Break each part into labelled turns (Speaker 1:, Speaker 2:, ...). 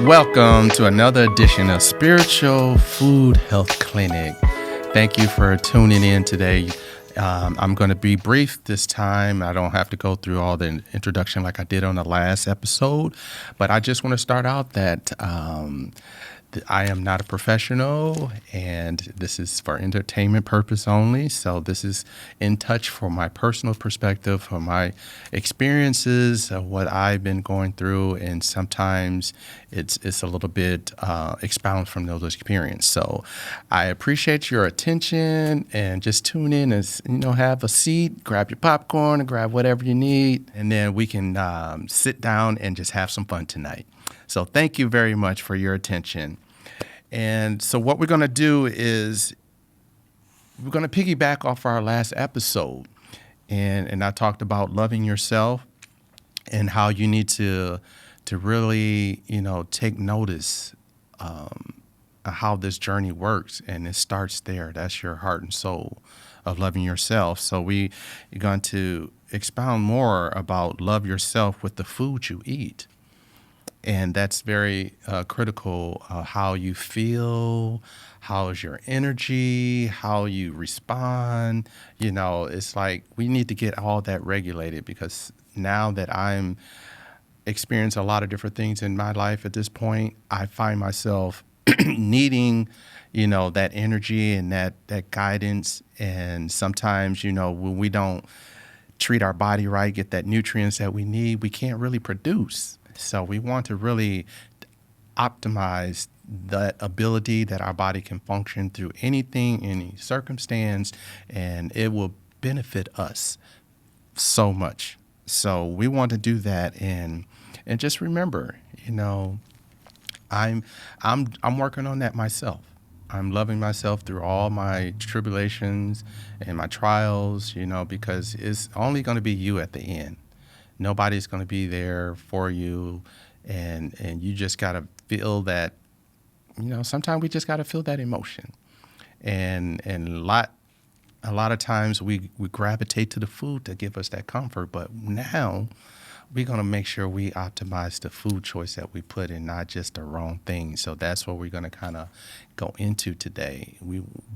Speaker 1: Welcome to another edition of Spiritual Food Health Clinic. Thank you for tuning in today. I'm going to be brief this time. I don't have to go through all the introduction like I did on the last episode, but I just want to start out that I am not a professional, and this is for entertainment purpose only. So this is in touch for my personal perspective, for my experiences of what I've been going through, and sometimes it's a little bit expound from those experiences. So I appreciate your attention, and just tune in and have a seat, grab your popcorn, and grab whatever you need, and then we can sit down and just have some fun tonight. So thank you very much for your attention. And so what we're going to do is we're going to piggyback off our last episode. And I talked about loving yourself and how you need to really, take notice of how this journey works. And it starts there. That's your heart and soul of loving yourself. So we're going to expound more about love yourself with the food you eat. And that's very critical, how you feel, how is your energy, how you respond. It's like we need to get all that regulated, because now that I'm experiencing a lot of different things in my life at this point, I find myself needing, that energy and that guidance. And sometimes, when we don't treat our body right, get that nutrients that we need, we can't really produce. So we want to really optimize that ability that our body can function through anything, any circumstance, and it will benefit us so much. So we want to do that, and just remember, I'm working on that myself. I'm loving myself through all my tribulations and my trials, because it's only going to be you at the end. Nobody's going to be there for you, and you just got to feel that, sometimes we just got to feel that emotion. And a lot of times we gravitate to the food to give us that comfort, but now we're going to make sure we optimize the food choice that we put in, not just the wrong thing. So that's what we're going to kind of go into today.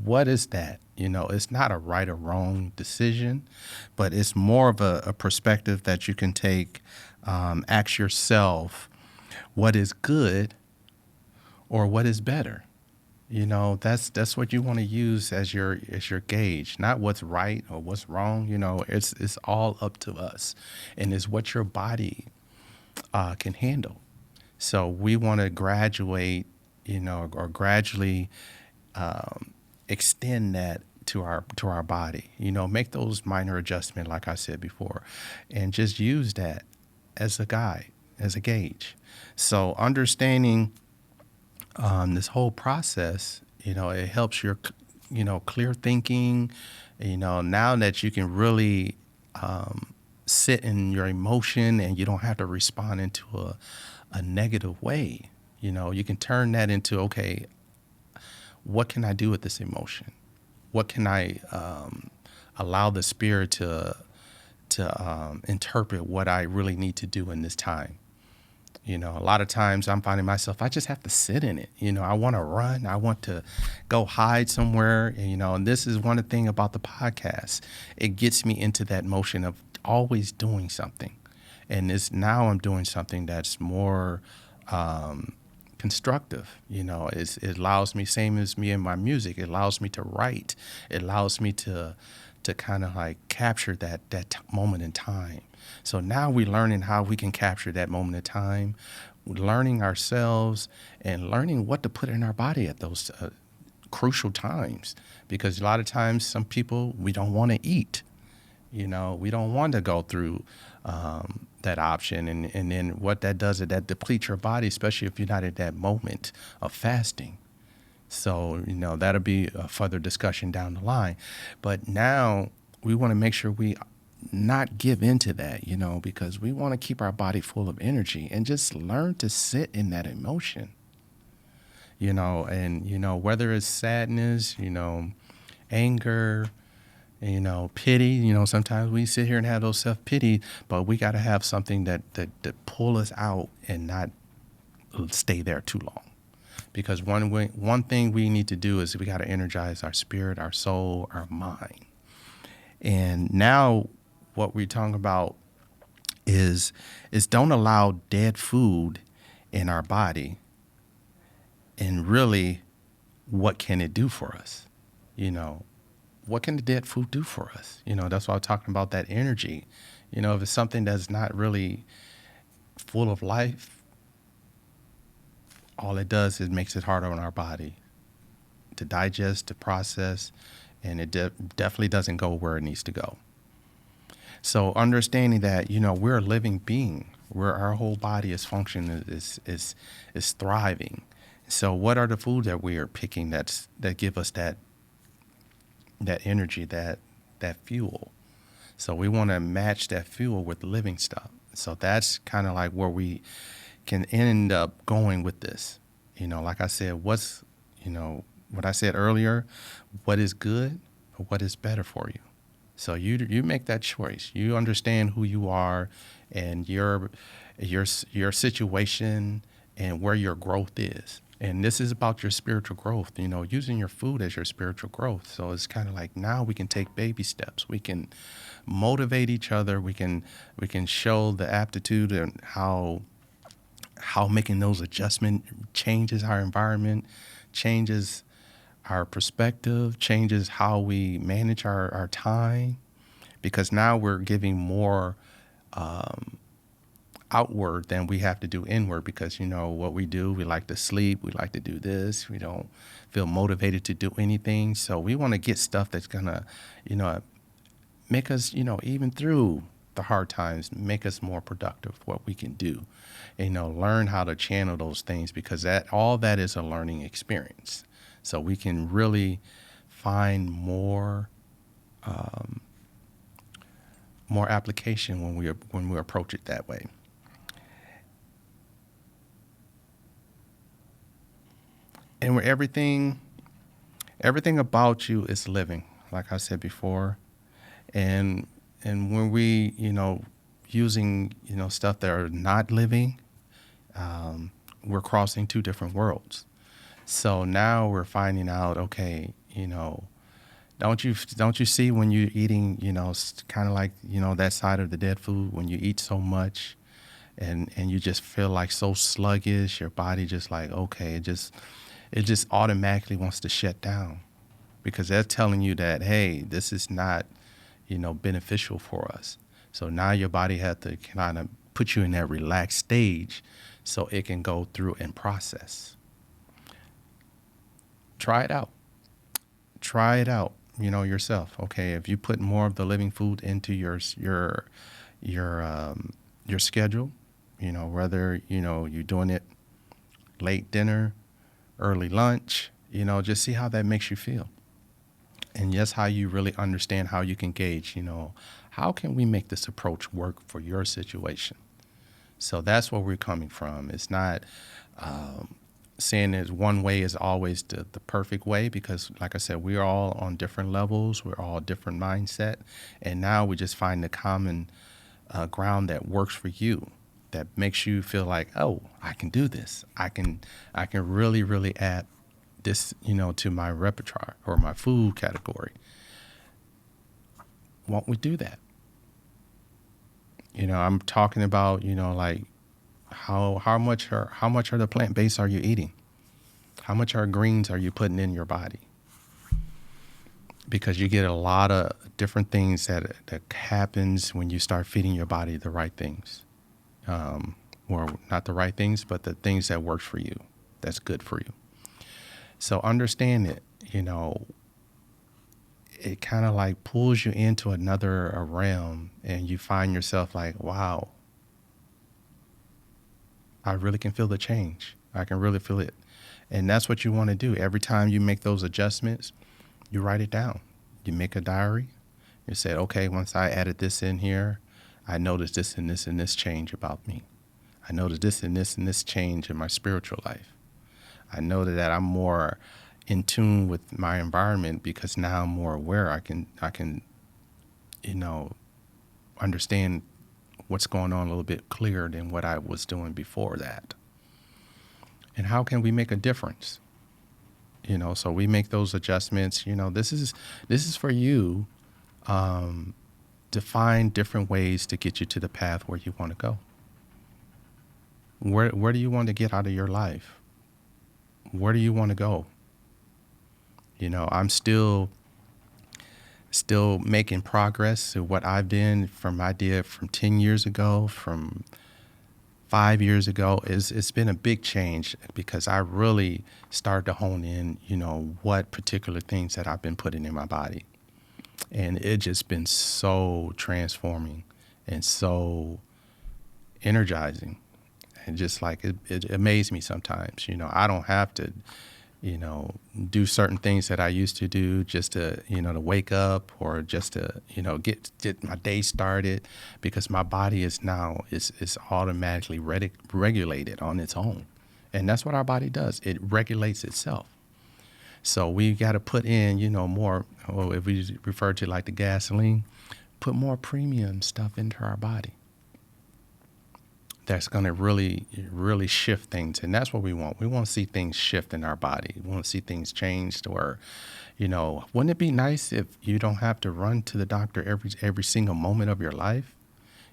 Speaker 1: What is that? It's not a right or wrong decision, but it's more of a perspective that you can take. Ask yourself, what is good or what is better? That's what you want to use as your gauge, not what's right or what's wrong. It's all up to us, and it's what your body can handle. So we want to graduate, or gradually extend that to our body. Make those minor adjustments, like I said before, and just use that as a guide, as a gauge. So understanding this whole process, it helps your, clear thinking, now that you can really sit in your emotion and you don't have to respond into a negative way. You can turn that into, okay, what can I do with this emotion? What can I allow the spirit to interpret what I really need to do in this time? A lot of times I'm finding myself, I just have to sit in it. I want to run. I want to go hide somewhere. And this is one thing about the podcast. It gets me into that motion of always doing something. And now I'm doing something that's more constructive. It allows me, same as me and my music, it allows me to write. It allows me to kind of like capture that moment in time. So now we're learning how we can capture that moment in time, learning ourselves and learning what to put in our body at those crucial times. Because a lot of times, some people, we don't want to eat. We don't want to go through that option. And then what that does is that depletes your body, especially if you're not at that moment of fasting. So, that'll be a further discussion down the line. But now we want to make sure we not give into that, because we want to keep our body full of energy and just learn to sit in that emotion, and, whether it's sadness, anger, pity, sometimes we sit here and have those self-pity, but we got to have something that pull us out and not stay there too long. Because one thing we need to do is we got to energize our spirit, our soul, our mind. And now what we're talking about is don't allow dead food in our body. And really, what can it do for us? You know, what can the dead food do for us? You know, that's why I'm talking about that energy. You know, if it's something that's not really full of life, all it does is makes it harder on our body to digest, to process, and it definitely doesn't go where it needs to go. So understanding that, you know, we're a living being, where our whole body is functioning, is thriving. So what are the foods that we are picking that give us that energy, that fuel? So we want to match that fuel with living stuff. So that's kind of like where we can end up going with this. You know, like I said, what I said earlier, what is good or what is better for you? So you make that choice. You understand who you are and your situation and where your growth is. And this is about your spiritual growth, you know, using your food as your spiritual growth. So it's kind of like now we can take baby steps. We can motivate each other. We can show the aptitude and how making those adjustment changes our environment, changes our perspective, changes how we manage our time, because now we're giving more outward than we have to do inward, because, you know, what we do, we like to sleep, we like to do this, we don't feel motivated to do anything. So we want to get stuff that's going to, you know, make us, you know, even through the hard times, make us more productive, what we can do, and, you know, learn how to channel those things, because all that is a learning experience. So we can really find more application when we approach it that way. And where everything about you is living, like I said before, and when we, you know, using, you know, stuff that are not living, we're crossing two different worlds. So now we're finding out, okay, you know, don't you see when you're eating, you know, kind of like, you know, that side of the dead food, when you eat so much and you just feel like so sluggish, your body just like, okay, it just automatically wants to shut down, because they're telling you that, hey, this is not, you know, beneficial for us. So now your body has to kind of put you in that relaxed stage so it can go through and process. Try it out. You know, yourself. Okay, if you put more of the living food into your schedule, you know, whether, you know, you're doing it late dinner, early lunch, you know, just see how that makes you feel. And just how you really understand how you can gauge, you know, how can we make this approach work for your situation? So that's where we're coming from. It's not saying that one way is always the perfect way, because, like I said, we're all on different levels. We're all different mindset. And now we just find the common ground that works for you, that makes you feel like, oh, I can do this. I can really, really add this, you know, to my repertoire or my food category. Won't we do that? You know, I'm talking about, you know, like how much are the plant based are you eating? How much are greens are you putting in your body? Because you get a lot of different things that happens when you start feeding your body the right things, or not the right things, but the things that works for you, that's good for you. So understand it, you know, it kind of like pulls you into another realm, and you find yourself like, wow, I really can feel the change. I can really feel it. And that's what you want to do. Every time you make those adjustments, you write it down. You make a diary. You say, okay, once I added this in here, I noticed this and this and this change about me. I noticed this and this change in my spiritual life. I know that I'm more in tune with my environment, because now I'm more aware. I can, you know, understand what's going on a little bit clearer than what I was doing before that. and how can we make a difference? So we make those adjustments. This is for you, to find different ways to get you to the path where you want to go. Where do you want to get out of your life? Where do you want to go? I'm still making progress to what I've been from idea from 10 years ago, from 5 years ago. It's been a big change because I really started to hone in, what particular things that I've been putting in my body. And it just been so transforming and so energizing. And just like it amazed me sometimes. I don't have to, do certain things that I used to do just to, to wake up or just to, get my day started, because my body is now is automatically regulated on its own. And that's what our body does. It regulates itself. So we got to put in, more, or if we refer to like the gasoline, put more premium stuff into our body. That's going to really, really shift things. And that's what we want. We want to see things shift in our body. We want to see things changed, or, wouldn't it be nice if you don't have to run to the doctor every single moment of your life?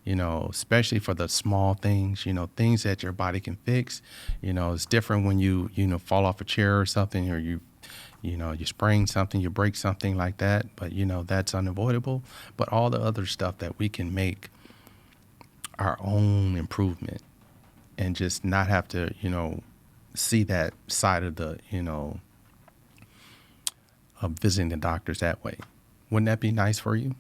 Speaker 1: Especially for the small things, things that your body can fix. It's different when you fall off a chair or something, or you sprain something, you break something like that. But, that's unavoidable. But all the other stuff that we can make our own improvement and just not have to, see that side of the, of visiting the doctors that way. Wouldn't that be nice for you?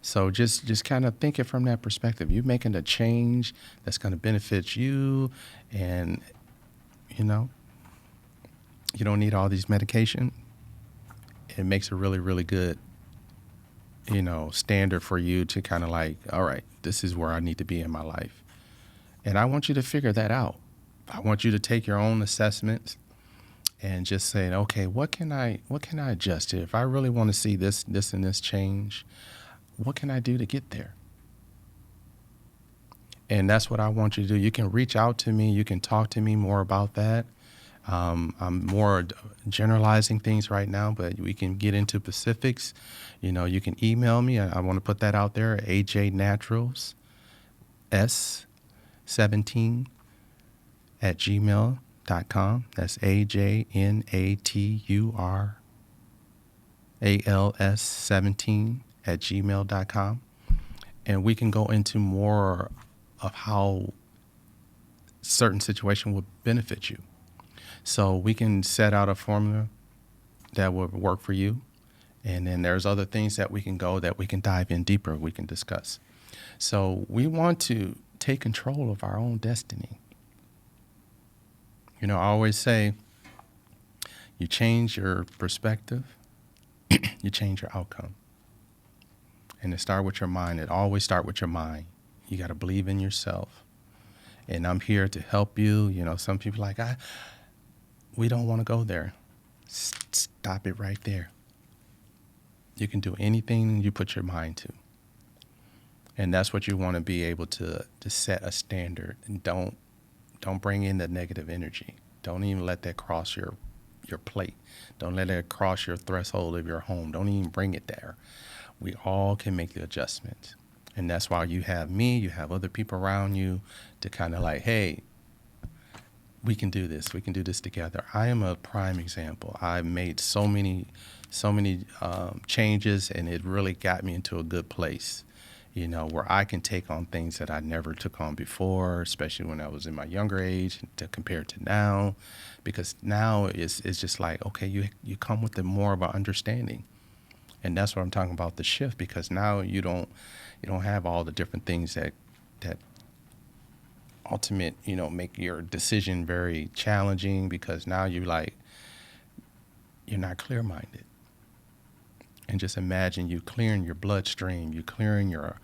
Speaker 1: So just kind of think it from that perspective. You're making a change that's going to benefit you, and, you don't need all these medication. It makes a really, really good, standard for you to kind of like, all right, this is where I need to be in my life. And I want you to figure that out. I want you to take your own assessments and just say, okay, what can I adjust to? If I really want to see this and this change, what can I do to get there? And that's what I want you to do. You can reach out to me. You can talk to me more about that. I'm more generalizing things right now, but we can get into specifics. You can email me. I want to put that out there, AJNaturals S17@gmail.com. That's AJNaturals17@gmail.com. And we can go into more of how certain situation will benefit you. So we can set out a formula that will work for you. And then there's other things that we can dive in deeper, we can discuss. So we want to take control of our own destiny. I always say, you change your perspective, you change your outcome. And it starts with your mind. It always starts with your mind. You got to believe in yourself. And I'm here to help you. Some people are like, we don't want to go there. Stop it right there. You can do anything you put your mind to. And that's what you want to be able to set a standard. And don't bring in the negative energy. Don't even let that cross your plate. Don't let it cross your threshold of your home. Don't even bring it there. We all can make the adjustments. And that's why you have me, you have other people around you to kind of like, hey, we can do this. We can do this together. I am a prime example. I've made so many changes, and it really got me into a good place, where I can take on things that I never took on before, especially when I was in my younger age compared to now, because now it's just like, okay, you come with more of an understanding. And that's what I'm talking about, the shift, because now you don't have all the different things that ultimate, make your decision very challenging, because now you're not clear-minded. And just imagine you clearing your bloodstream, you clearing your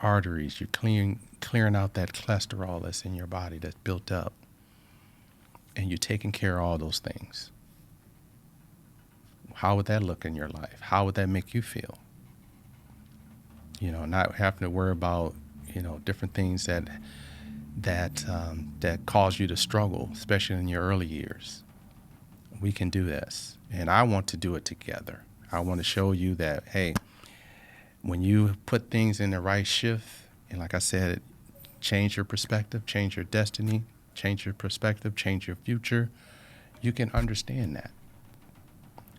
Speaker 1: arteries, you clearing out that cholesterol that's in your body that's built up, and you're taking care of all those things. How would that look in your life? How would that make you feel? Not having to worry about, different things that that cause you to struggle, especially in your early years. We can do this, and I want to do it together. I want to show you that, hey, when you put things in the right shift, and like I said, change your perspective, change your destiny, change your perspective, change your future, you can understand that.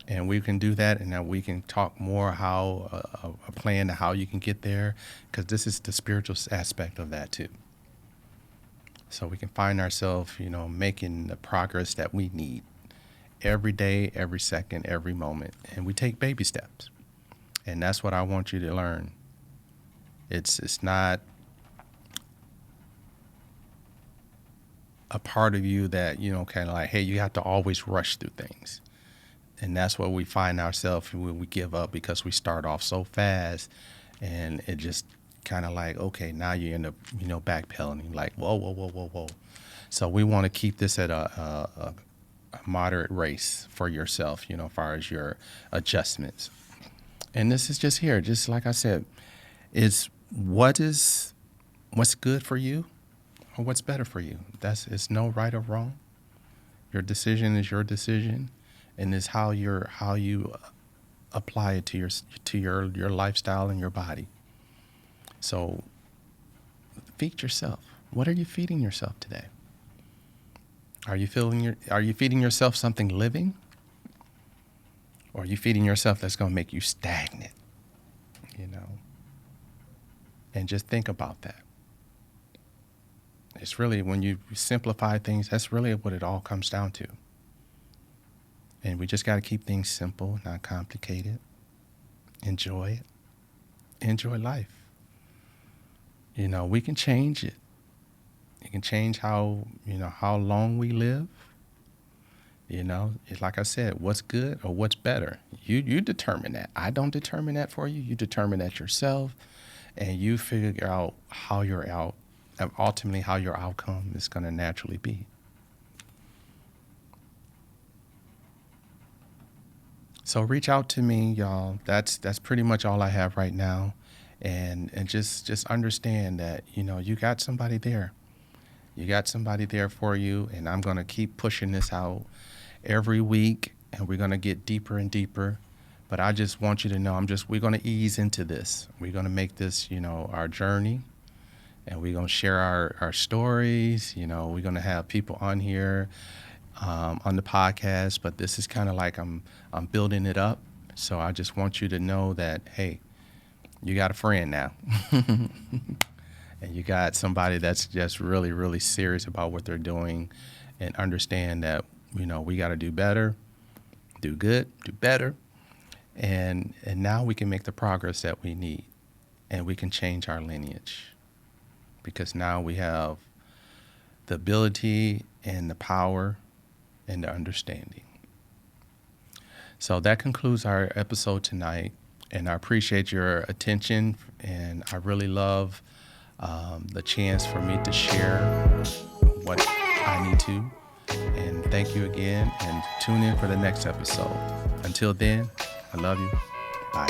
Speaker 1: And we can do that, and then we can talk more how a plan to how you can get there, because this is the spiritual aspect of that too. So we can find ourselves, making the progress that we need every day, every second, every moment. And we take baby steps. And that's what I want you to learn. It's not a part of you that, kind of like, hey, you have to always rush through things. And that's what we find ourselves when we give up, because we start off so fast, and it just kind of like, okay, now you end up, backpedaling, like, whoa. So we want to keep this at a moderate race for yourself, as far as your adjustments. And this is just here, just like I said, it's what's good for you or what's better for you. It's no right or wrong. Your decision is your decision, and it's how you apply it to your lifestyle and your body. So feed yourself. What are you feeding yourself today? Are you feeding yourself something living? Or are you feeding yourself that's going to make you stagnant? And just think about that. It's really, when you simplify things, that's really what it all comes down to. And we just got to keep things simple, not complicated. Enjoy it. Enjoy life. We can change it. It can change how long we live. It's like I said, what's good or what's better. You determine that. I don't determine that for you. You determine that yourself, and you figure out ultimately how your outcome is going to naturally be. So reach out to me, y'all. That's pretty much all I have right now. And just understand that, you got somebody there. You got somebody there for you, and I'm going to keep pushing this out every week, and we're going to get deeper and deeper. But I just want you to know, we're going to ease into this. We're going to make this, our journey, and we're going to share our stories. We're going to have people on here, on the podcast, but this is kind of like I'm building it up. So I just want you to know that, hey, you got a friend now. And you got somebody that's just really, really serious about what they're doing, and understand that, we got to do better, do good, do better. And now we can make the progress that we need, and we can change our lineage, because now we have the ability and the power and the understanding. So that concludes our episode tonight, and I appreciate your attention, and I really love the chance for me to share what I need to. And thank you again, and tune in for the next episode. Until then, I love you. Bye.